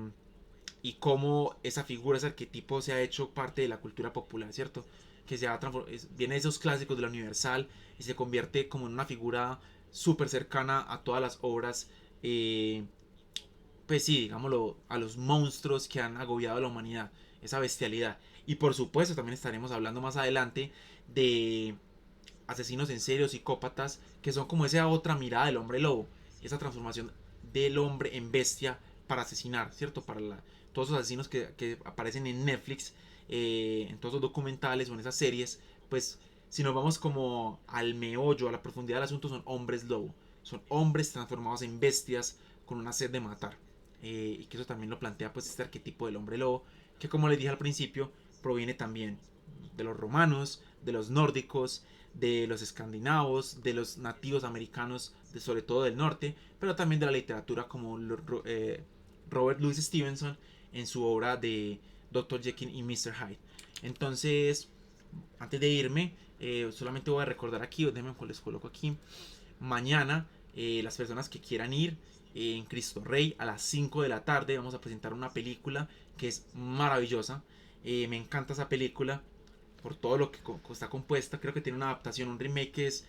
y cómo esa figura, ese arquetipo se ha hecho parte de la cultura popular, ¿cierto? Que se ha viene de esos clásicos de la Universal y se convierte como en una figura súper cercana a todas las obras, pues sí, digámoslo, a los monstruos que han agobiado a la humanidad, esa bestialidad. Y por supuesto también estaremos hablando más adelante de asesinos en serio, psicópatas, que son como esa otra mirada del hombre lobo, esa transformación del hombre en bestia para asesinar, ¿cierto? Todos esos asesinos que aparecen en Netflix, en todos los documentales o en esas series, pues si nos vamos como al meollo, a la profundidad del asunto, son hombres lobo, son hombres transformados en bestias con una sed de matar. Y que eso también lo plantea pues este arquetipo del hombre lobo, que como les dije al principio, proviene también de los romanos, de los nórdicos, de los escandinavos, de los nativos americanos, sobre todo del norte, pero también de la literatura como Robert Louis Stevenson en su obra de Dr. Jekyll y Mr. Hyde. Entonces, antes de irme, solamente voy a recordar aquí, déjenme les coloco aquí, mañana las personas que quieran ir en Cristo Rey a las 5 de la tarde vamos a presentar una película que es maravillosa. Me encanta esa película por todo lo que está compuesta. Creo que tiene una adaptación, un remake que es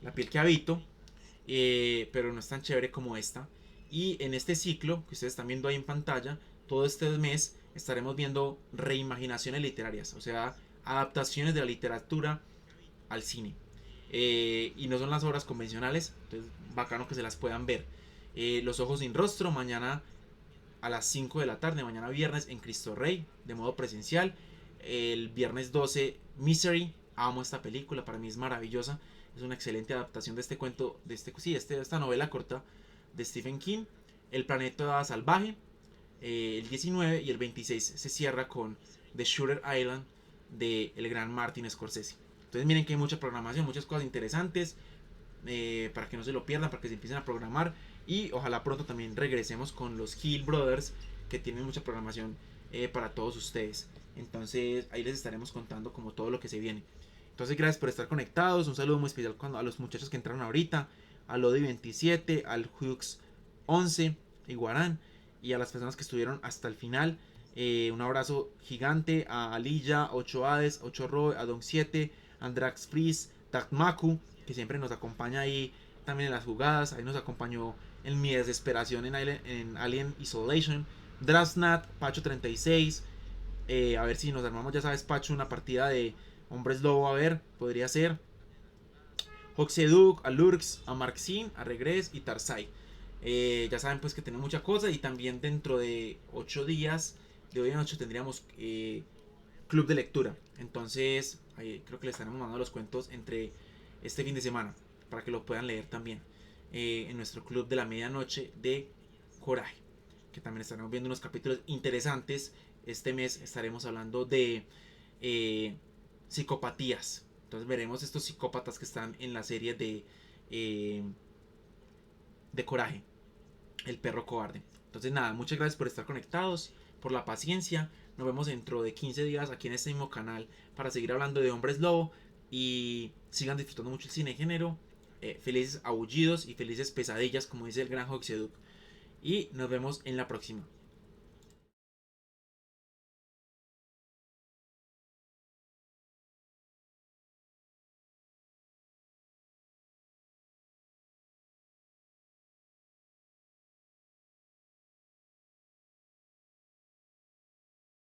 La piel que habito, pero no es tan chévere como esta. Y en este ciclo que ustedes están viendo ahí en pantalla, todo este mes estaremos viendo reimaginaciones literarias, o sea, adaptaciones de la literatura al cine. Y no son las obras convencionales, entonces bacano que se las puedan ver. Los ojos sin rostro, mañana a las 5 de la tarde, mañana viernes en Cristo Rey, de modo presencial. El viernes 12, Misery, amo esta película, para mí es maravillosa. Es una excelente adaptación de este cuento, esta novela corta de Stephen King. El planeta salvaje, el 19 y el 26 se cierra con The Shooter Island de el gran Martin Scorsese. Entonces miren que hay mucha programación, muchas cosas interesantes. para que no se lo pierdan, para que se empiecen a programar. Y ojalá pronto también regresemos con los Hill Brothers, que tienen mucha programación para todos ustedes. Entonces ahí les estaremos contando como todo lo que se viene. Entonces gracias por estar conectados. Un saludo muy especial a los muchachos que entraron ahorita. Al Odi 27, al Hux 11, Iguarán. Y a las personas que estuvieron hasta el final. Un abrazo gigante a Alilla, 8 Hades, 8 Roe, a Don 7, Andrax Freeze, Takmaku, que siempre nos acompaña ahí también en las jugadas. Ahí nos acompañó en mi desesperación en Alien Isolation. Drasnat, Pacho 36. A ver si nos armamos, ya sabes, Pacho, una partida de Hombres Lobo. A ver, podría ser. Hoxeduk, a Lurks, a Marxin, a Regress y Tarsai. Ya saben pues que tenemos mucha cosa. Y también dentro de 8 días, de hoy en 8, tendríamos club de lectura. Entonces ahí creo que les estaremos mandando los cuentos entre este fin de semana, para que lo puedan leer también en nuestro club de la medianoche de Coraje, que también estaremos viendo unos capítulos interesantes. Este mes estaremos hablando de psicopatías. Entonces veremos estos psicópatas que están en la serie de Coraje, el perro cobarde. Entonces nada, muchas gracias por estar conectados, por la paciencia. Nos vemos dentro de 15 días aquí en este mismo canal para seguir hablando de Hombres Lobo. Y sigan disfrutando mucho el cine de género. Felices aullidos y felices pesadillas, como dice el gran Hoxeduk. Y nos vemos en la próxima.